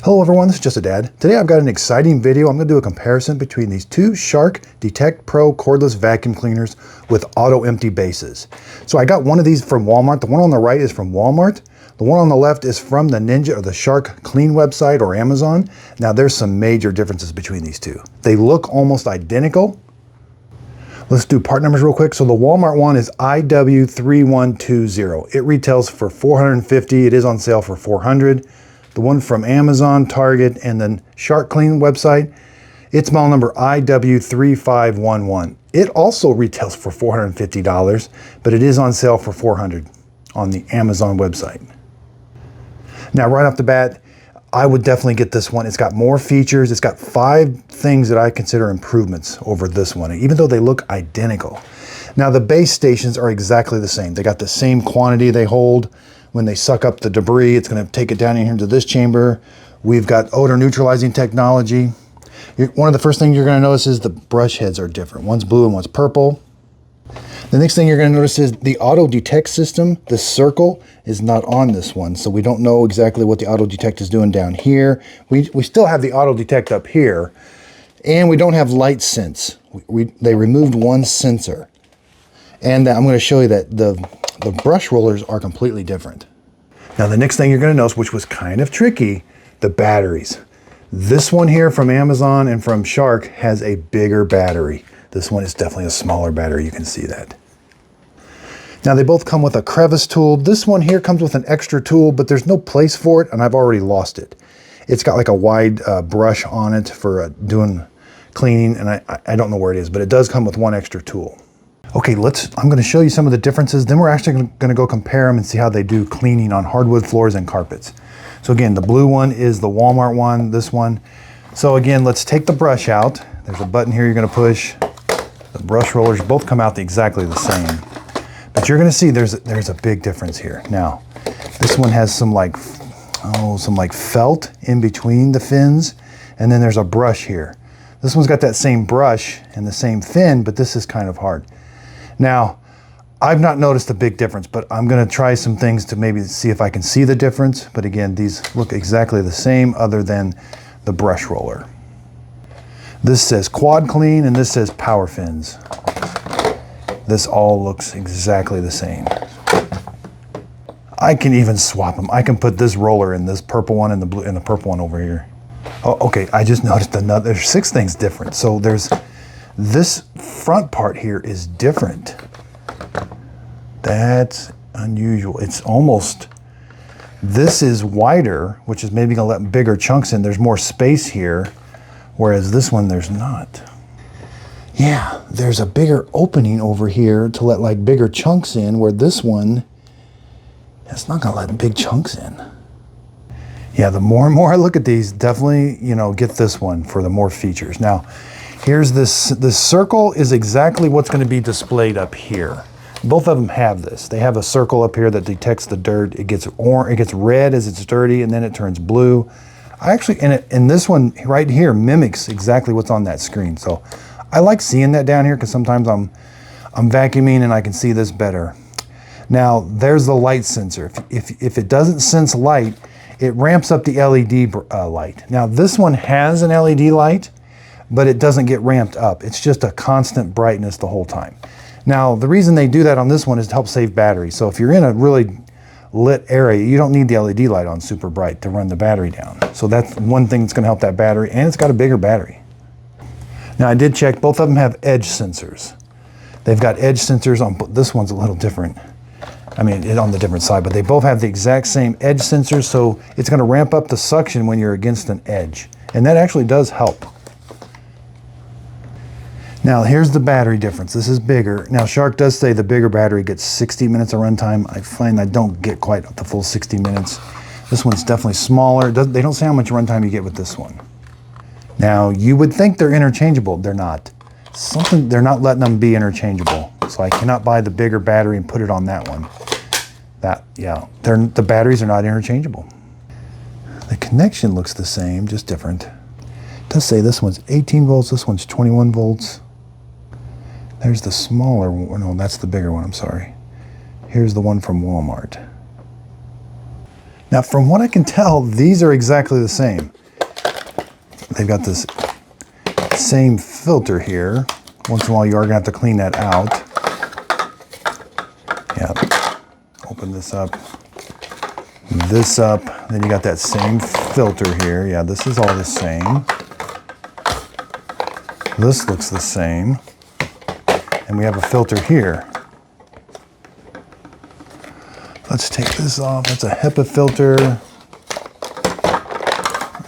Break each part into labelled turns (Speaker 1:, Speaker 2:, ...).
Speaker 1: Hello everyone, this is Just a Dad. Today I've got an exciting video. I'm going to do a comparison between these two Shark Detect Pro cordless vacuum cleaners with auto empty bases. So I got one of these from Walmart. The one on the right is from Walmart. The one on the left is from the Ninja or the Shark Clean website or Amazon. Now there's some major differences between these two. They look almost identical. Let's do part numbers real quick. So the Walmart one is IW3120. It retails for $450. It is on sale for $400. The one from Amazon, Target, and the Shark Clean website, it's model number IW3511. It also retails for $450, but it is on sale for $400 on the Amazon website. Now, right off the bat, I would definitely get this one. It's got more features. It's got 5 things that I consider improvements over this one, even though they look identical. Now, the base stations are exactly the same. They got the same quantity they hold. When they suck up the debris, it's going to take it down in here into this chamber. We've got odor neutralizing technology. One of the first things you're going to notice is the brush heads are different. One's blue and one's purple. The next thing you're going to notice is the auto detect system. The circle is not on this one, so we don't know exactly what the auto detect is doing down here. We still have the auto detect up here, and we don't have light sense. They removed one sensor. And I'm going to show you that the brush rollers are completely different. Now the next thing you're going to notice, which was kind of tricky, the batteries. This one here from Amazon and from Shark has a bigger battery. This one is definitely a smaller battery, you can see that. Now they both come with a crevice tool. This one here comes with an extra tool, but there's no place for it and I've already lost it. It's got like a wide brush on it for doing cleaning, and I don't know where it is, but it does come with one extra tool. Okay, I'm going to show you some of the differences. Then we're actually going to go compare them and see how they do cleaning on hardwood floors and carpets. So again, the blue one is the Walmart one, this one. So again, let's take the brush out. There's a button here you're going to push. The brush rollers both come out exactly the same. But you're going to see there's a big difference here. Now, this one has some like felt in between the fins, and then there's a brush here. This one's got that same brush and the same fin, but this is kind of hard. Now, I've not noticed a big difference, but I'm going to try some things to maybe see if I can see the difference. But again, these look exactly the same other than the brush roller. This says quad clean and this says power fins. This all looks exactly the same. I can even swap them. I can put this roller in this purple one and the blue and the purple one over here. Oh, okay, I just noticed there's 6 things different. So there's this front part here is different. That's unusual. It's almost, this is wider, which is maybe gonna let bigger chunks in. There's more space here, whereas this one there's not. Yeah, there's a bigger opening over here to let like bigger chunks in, where this one, it's not gonna let big chunks in. Yeah, the more and more I look at these, definitely, get this one for the more features. Now, here's this circle is exactly what's going to be displayed up here. Both of them have this. They have a circle up here that detects the dirt. It gets red as it's dirty, and then it turns blue. And this one right here mimics exactly what's on that screen. So I like seeing that down here because sometimes I'm vacuuming and I can see this better. Now there's the light sensor. If it doesn't sense light, it ramps up the LED light. Now this one has an LED light, but it doesn't get ramped up. It's just a constant brightness the whole time. Now, the reason they do that on this one is to help save battery. So if you're in a really lit area, you don't need the LED light on super bright to run the battery down. So that's one thing that's gonna help that battery, and it's got a bigger battery. Now I did check, both of them have edge sensors. They've got edge sensors on, this one's a little different. I mean, it's on the different side, but they both have the exact same edge sensors, so it's gonna ramp up the suction when you're against an edge. And that actually does help. Now here's the battery difference. This is bigger. Now Shark does say the bigger battery gets 60 minutes of runtime. I find I don't get quite the full 60 minutes. This one's definitely smaller. They don't say how much runtime you get with this one. Now you would think they're interchangeable. They're not. They're not letting them be interchangeable. So I cannot buy the bigger battery and put it on that one. The batteries are not interchangeable. The connection looks the same, just different. It does say this one's 18 volts, this one's 21 volts. There's the smaller one. No, that's the bigger one, I'm sorry. Here's the one from Walmart. Now, from what I can tell, these are exactly the same. They've got this same filter here. Once in a while, you are gonna have to clean that out. Yeah, open this up, then you got that same filter here. Yeah, this is all the same. This looks the same. And we have a filter here. Let's take this off. That's a HEPA filter.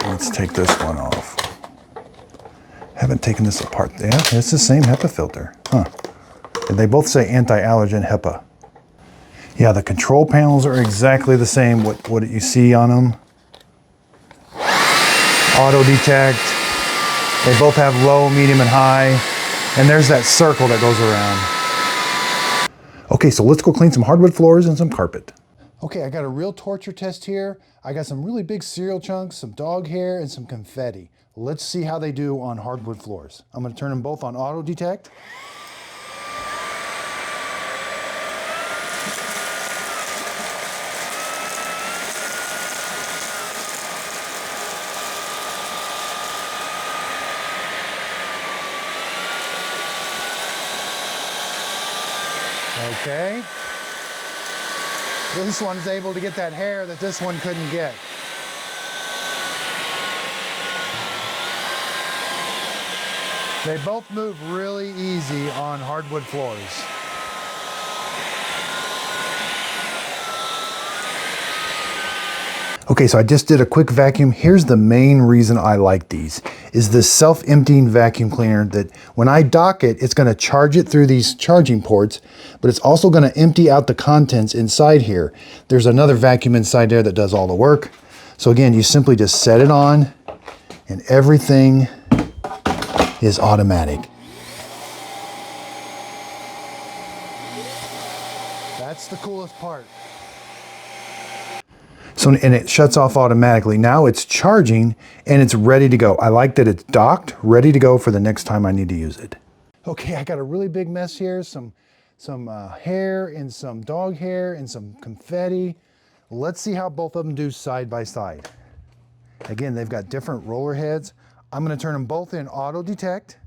Speaker 1: Let's take this one off. Haven't taken this apart. Yeah, it's the same HEPA filter. Huh. And they both say anti-allergen HEPA. Yeah, the control panels are exactly the same. What you see on them. Auto detect. They both have low, medium, and high. And there's that circle that goes around. Okay, so let's go clean some hardwood floors and some carpet. Okay, I got a real torture test here. I got some really big cereal chunks, some dog hair, and some confetti. Let's see how they do on hardwood floors. I'm gonna turn them both on auto detect. Okay. This one's able to get that hair that this one couldn't get. They both move really easy on hardwood floors. Okay, so I just did a quick vacuum. Here's the main reason I like these, is this self-emptying vacuum cleaner that when I dock it, it's gonna charge it through these charging ports, but it's also gonna empty out the contents inside here. There's another vacuum inside there that does all the work. So again, you simply just set it on and everything is automatic. That's the coolest part. So, and it shuts off automatically. Now it's charging and it's ready to go. I like that it's docked, ready to go for the next time I need to use it. Okay, I got a really big mess here. Some hair and some dog hair and some confetti. Let's see how both of them do side by side. Again, they've got different roller heads. I'm gonna turn them both in auto detect.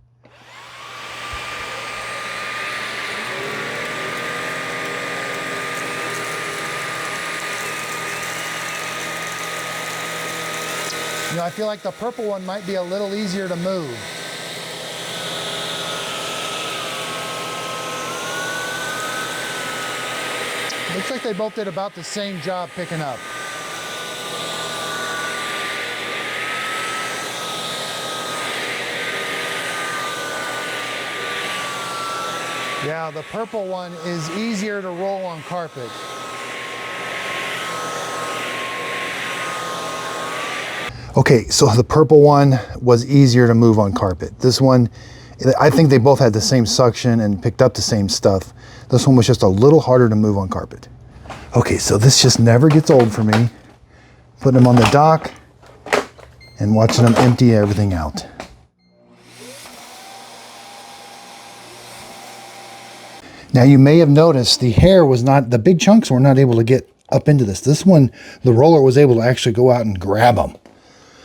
Speaker 1: You know, I feel like the purple one might be a little easier to move. Looks like they both did about the same job picking up. Yeah, the purple one is easier to roll on carpet. Okay, so the purple one was easier to move on carpet. This one, I think they both had the same suction and picked up the same stuff. This one was just a little harder to move on carpet. Okay, so this just never gets old for me. Putting them on the dock and watching them empty everything out. Now you may have noticed the hair was not, the big chunks were not able to get up into this. This one, the roller was able to actually go out and grab them.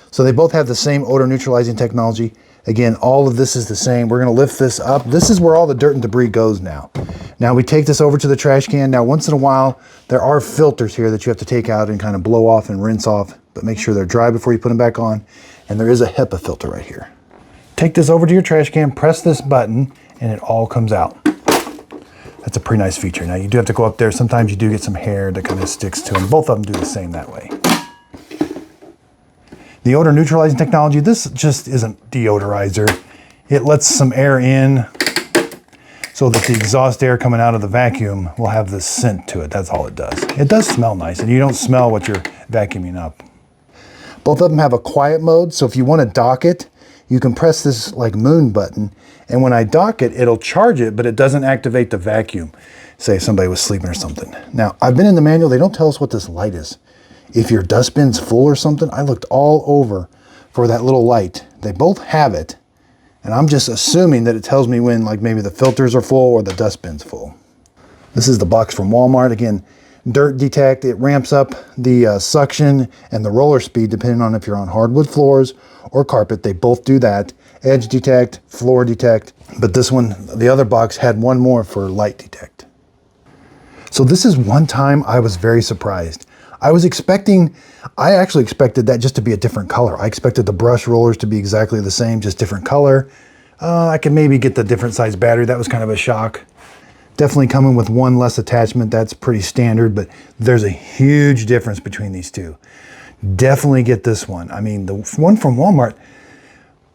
Speaker 1: So they both have the same odor neutralizing technology. Again, all of this is the same. We're gonna lift this up. This is where all the dirt and debris goes now. Now we take this over to the trash can. Now once in a while, there are filters here that you have to take out and kind of blow off and rinse off, but make sure they're dry before you put them back on. And there is a HEPA filter right here. Take this over to your trash can, press this button, and it all comes out. That's a pretty nice feature. Now you do have to go up there. Sometimes you do get some hair that kind of sticks to them. Both of them do the same that way. The odor neutralizing technology, this just isn't deodorizer. It lets some air in so that the exhaust air coming out of the vacuum will have this scent to it. That's all it does. It does smell nice, and you don't smell what you're vacuuming up. Both of them have a quiet mode, so if you want to dock it, you can press this like moon button, and when I dock it, it'll charge it, but it doesn't activate the vacuum. Say if somebody was sleeping or something. Now, I've been in the manual, they don't tell us what this light is. If your dustbin's full or something, I looked all over for that little light. They both have it, and I'm just assuming that it tells me when like maybe the filters are full or the dustbin's full. This is the box from Walmart. Again, dirt detect. It ramps up the suction and the roller speed depending on if you're on hardwood floors or carpet. They both do that. Edge detect, floor detect. But this one, the other box had one more for light detect. So this is one time I was very surprised. I actually expected that just to be a different color. I expected the brush rollers to be exactly the same, just different color. I could maybe get the different size battery. That was kind of a shock. Definitely coming with one less attachment. That's pretty standard, but there's a huge difference between these two. Definitely get this one. I mean, the one from Walmart,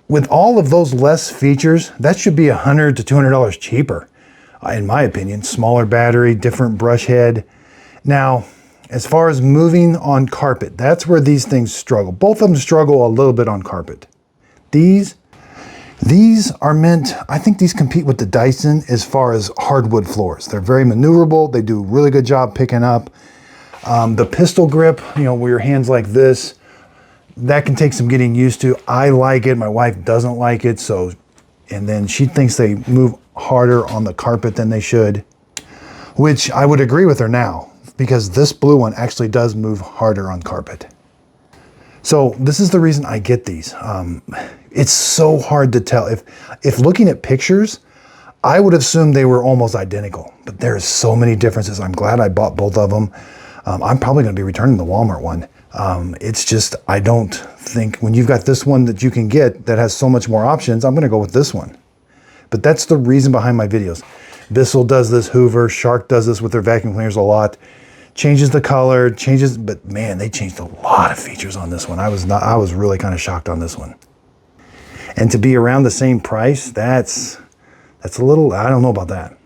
Speaker 1: with all of those less features, that should be $100 to $200 cheaper, in my opinion. Smaller battery, different brush head. Now, as far as moving on carpet, that's where these things struggle. Both of them struggle a little bit on carpet. These are meant, I think these compete with the Dyson as far as hardwood floors. They're very maneuverable. They do a really good job picking up. The pistol grip, where your hand's like this, that can take some getting used to. I like it. My wife doesn't like it. And then she thinks they move harder on the carpet than they should, which I would agree with her now, because this blue one actually does move harder on carpet. So this is the reason I get these. It's so hard to tell. If looking at pictures, I would assume they were almost identical, but there's so many differences. I'm glad I bought both of them. I'm probably going to be returning the Walmart one. It's just, I don't think when you've got this one that you can get that has so much more options, I'm going to go with this one. But that's the reason behind my videos. Bissell does this, Hoover, Shark does this with their vacuum cleaners a lot. Changes the color, but man, they changed a lot of features on this one. I was really kind of shocked on this one. And to be around the same price, that's a little, I don't know about that.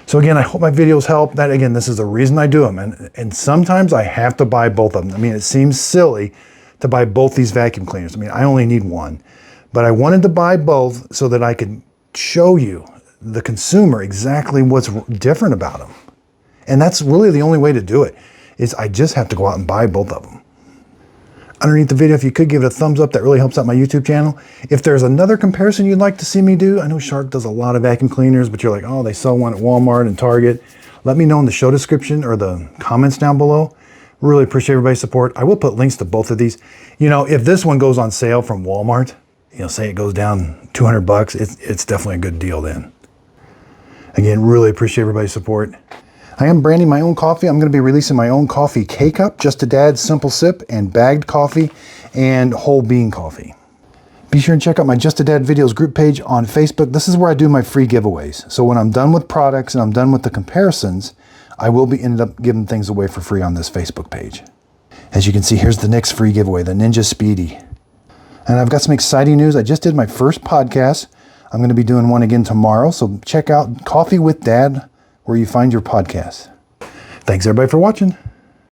Speaker 1: So again, I hope my videos help. This is the reason I do them. And sometimes I have to buy both of them. I mean, it seems silly to buy both these vacuum cleaners. I mean, I only need one, but I wanted to buy both so that I could show you, the consumer, exactly what's different about them. And that's really the only way to do it, is I just have to go out and buy both of them. Underneath the video, if you could give it a thumbs up, that really helps out my YouTube channel. If there's another comparison you'd like to see me do, I know Shark does a lot of vacuum cleaners, but you're like, oh, they sell one at Walmart and Target. Let me know in the show description or the comments down below. Really appreciate everybody's support. I will put links to both of these. If this one goes on sale from Walmart, say it goes down $200, it's definitely a good deal then. Again, really appreciate everybody's support. I am branding my own coffee. I'm going to be releasing my own coffee K-Cup, Just a Dad Simple Sip, and bagged coffee, and whole bean coffee. Be sure and check out my Just a Dad Videos group page on Facebook. This is where I do my free giveaways. So when I'm done with products and I'm done with the comparisons, I will be ended up giving things away for free on this Facebook page. As you can see, here's the next free giveaway, the Ninja Speedy. And I've got some exciting news. I just did my first podcast. I'm going to be doing one again tomorrow. So check out Coffee with Dad, where you find your podcasts. Thanks everybody for watching.